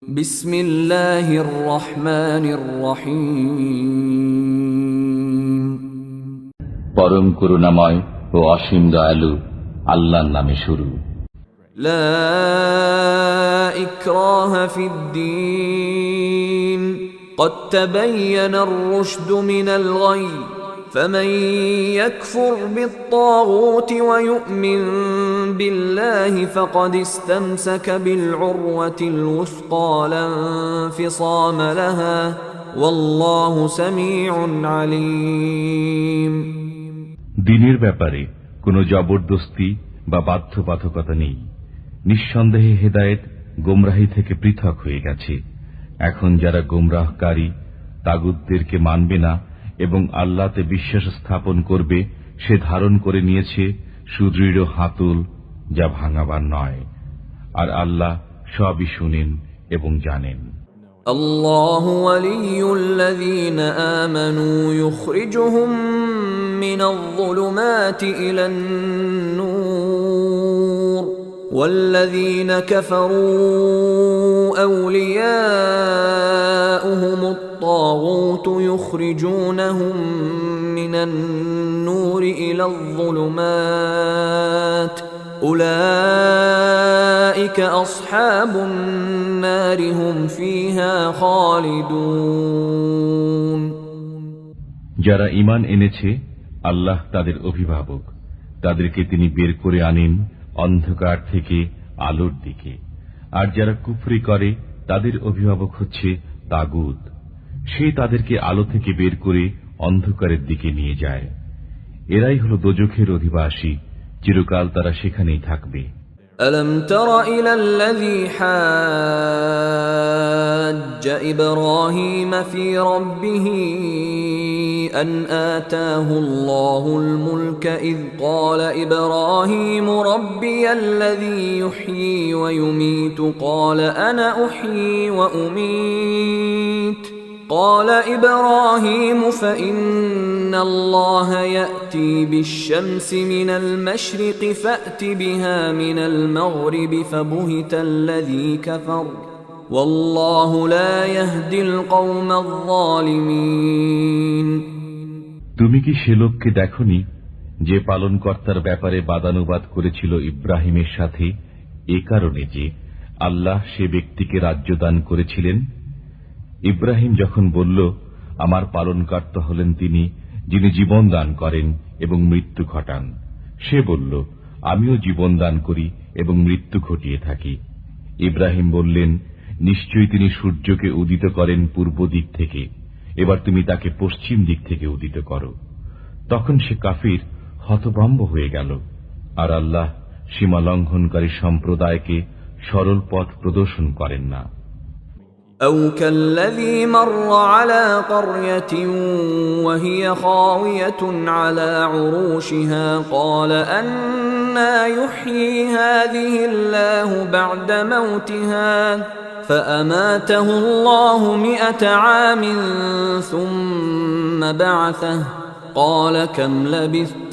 বিসমিল্লাহির রহমানির রহিম। পরম করুণাময় ও অসীম দয়ালু আল্লাহর নামে শুরু। লা ইকরাহা ফিদ্দীন قد تبين الرشد من الغي فمن يكفر بالطاغوت ويؤمن بالله فقد استمسك بالعروة الوثقى لا انفصام لها والله سميع عليم। দ্বীনের ব্যাপারে কোনো জবরদস্তি বা বাধ্যবাধকতা নেই। নিঃসন্দেহে হেদায়েত গোমরাহি থেকে পৃথক হয়ে গেছে। এখন যারা গোমরাহকারী তাগুতদেরকে মানবে না এবং আল্লাহতে বিশ্বাস স্থাপন করবে, সে ধারণ করে নিয়েছে সুদৃঢ় হাতল, যা ভাঙাবার নয়। আর আল্লাহ সবই শুনেন এবং জানেন। الله ولي الذين آمنوا يخرجهم من الظلمات إلى النور والذين كفروا أولياؤهم الطاغوت يخرجونهم من النور إلى الظلمات أولئك أصحاب النار هم فيها خالدون। যারা ঈমান এনেছে, আল্লাহ তাদের অভিভাবক, তাদেরকে তিনি বের করে আনেন অন্ধকার থেকে আলোর দিকে। আর যারা কুফরি করে, তাদের অভিভাবক হচ্ছে তাগুত, সে তাদেরকে আলো থেকে বের করে অন্ধকারের দিকে নিয়ে যায়। এরাই হল দোজখের অধিবাসী, চিরকাল তারা সেখানেই থাকবে। ألم تر إلى الذي حاج إبراهيم في ربه أن آتاه الله الملك إذ قال إبراهيم ربي الذي يحيي ويميت قال أنا أحيي وأميت قال إبراهيم فإن الله يأتي بالشمس من المشرق فأت بها من المغرب فبهت الذي كفر والله لا يهدي القوم الظالمين। তুমি কি সে লোককে দেখনি যে পালনকর্তার ব্যাপারে বাদানুবাদ করেছিল ইব্রাহিমের সাথে, এ কারণে যে আল্লাহ সে ব্যক্তিকে রাজ্য দান করেছিলেন? ইব্রাহিম যখন বলল, আমার পালনকর্তা হলেন তিনি, যিনি জীবন দান করেন এবং মৃত্যু ঘটান, সে বলল, আমিও জীবন দান করি এবং মৃত্যু ঘটিয়ে থাকি। ইব্রাহিম বললেন, নিশ্চয়ই তিনি সূর্যকে উদিত করেন পূর্ব দিক থেকে, এবার তুমি তাকে পশ্চিম দিক থেকে উদিত করো। তখন সে কাফির হতভম্ব হয়ে গেল। আর আল্লাহ সীমা লঙ্ঘনকারী সম্প্রদায়কে সরল পথ প্রদর্শন করেন না। أو كالذي مر على قرية وهي خاوية على عروشها قال أنى يحيي هذه الله بعد موتها فأماته الله 100 عام ثم بعثه قال كم لبثت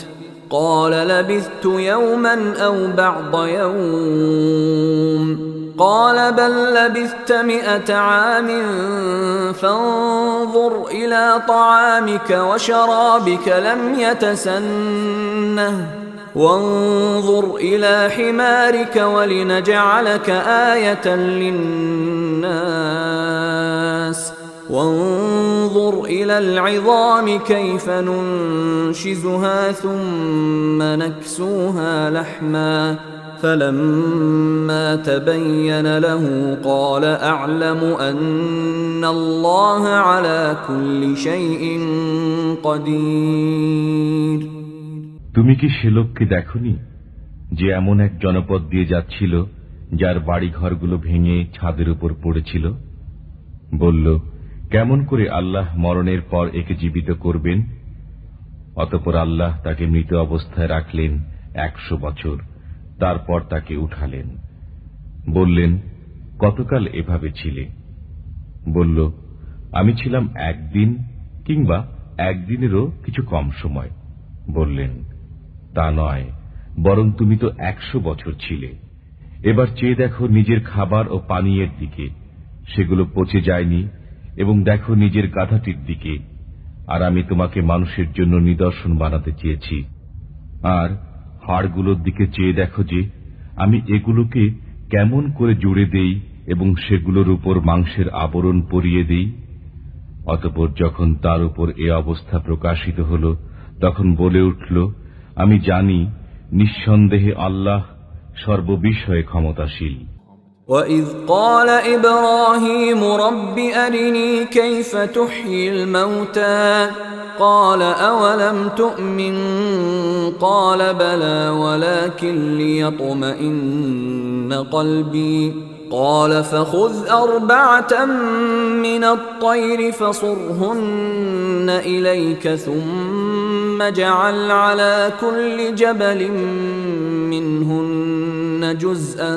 قال لبثت يوما أو بعض يوم قال بل لبثت 100 عام فانظر إلى طعامك وشرابك لم يتسنه وانظر إلى حمارك ولنجعلك آية للناس وانظر إلى العظام كيف ننشزها ثم نكسوها لحما فلما تبين له قال أعلم أن الله على كل شيء قدير। তুমি কি সে লোককে দেখনি যে এমন এক জনপদ দিয়ে যাচ্ছিল, যার বাড়ি ঘরগুলো ভেঙে ছাদের উপর পড়েছিল? বলল, কেমন করে আল্লাহ মরণের পর একে জীবিত করবেন? অতঃপর আল্লাহ তাকে মৃত অবস্থায় রাখলেন 100 বছর, তারপর তাকে উঠালেন। বললেন, কতকাল এভাবে ছিলে? বলল, আমি ছিলাম একদিন কিংবা একদিনেরও কিছু কম সময়। বললেন, তা নয়, বরং তুমি তো 100 বছর ছিলে। এবার চেয়ে দেখো নিজের খাবার ও পানীয়ের দিকে, সেগুলো পচে যায়নি, এবং দেখো নিজের গাধাটির দিকে, আর আমি তোমাকে মানুষের জন্য নিদর্শন বানাতে চেয়েছি। আর হাড়গুলোর দিকে চেয়ে দেখো যে আমি এগুলোকে কেমন করে জুড়ে দেই এবং সেগুলোর উপর মাংসের আবরণ পরিয়ে দেই। অতঃপর যখন তার উপর এ অবস্থা প্রকাশিত হল, তখন বলে উঠল, আমি জানি নিঃসন্দেহে আল্লাহ সর্ববিষয়ে ক্ষমতাশীল। وَإِذْ قَالَ إِبْرَاهِيمُ رَبِّ أَرِنِي كَيْفَ تُحْيِي الْمَوْتَى قَالَ أَوَلَمْ تُؤْمِنْ قَالَ بَلَى وَلَكِنْ لِيَطْمَئِنَّ قَلْبِي قَالَ فَخُذْ أَرْبَعَةً مِنَ الطَّيْرِ فَصُرْهُنَّ إِلَيْكَ ثُمَّ اجْعَلْ عَلَى كُلِّ جَبَلٍ مِّنْهُنَّ جُزْءًا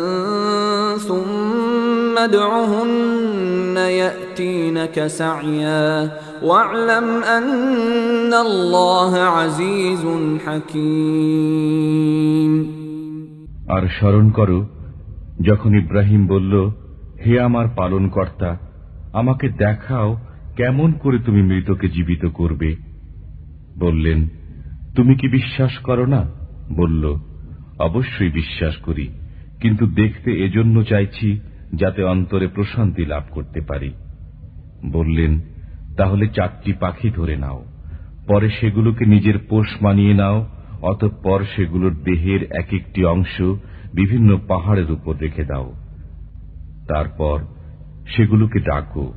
ثُمَّ ادْعُهُنَّ يَأْتِينَكَ سَعْيًا وَاعْلَمْ أَنَّ اللَّهَ عَزِيزٌ حَكِيمٌ। আর স্মরণ করো যখন ইব্রাহিম বলল, হে আমার পালনকর্তা, আমাকে দেখাও কেমন করে তুমি মৃতকে জীবিত করবে। বললেন, তুমি কি বিশ্বাস করো না? বলল, অবশ্যই বিশ্বাস করি, কিন্তু দেখতে এজন্য চাইছি যাতে অন্তরে প্রশান্তি লাভ করতে পারি। বললেন, তাহলে 4টি পাখি ধরে নাও, পরে সেগুলোকে নিজের পোষ মানিয়ে নাও, অতঃপর সেগুলোর দেহের এক একটি অংশ বিভিন্ন পাহাড়ের উপর রেখে দাও। তারপর সেগুলোকে ডাকো,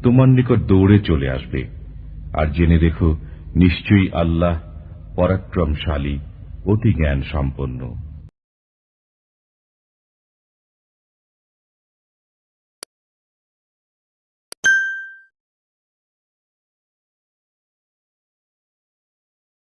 তোমার নিকট দৌড়ে চলে আসবে। আর জেনে রেখো, নিশ্চয়ই আল্লাহ পরাক্রমশালী, অতি জ্ঞান সম্পন্ন।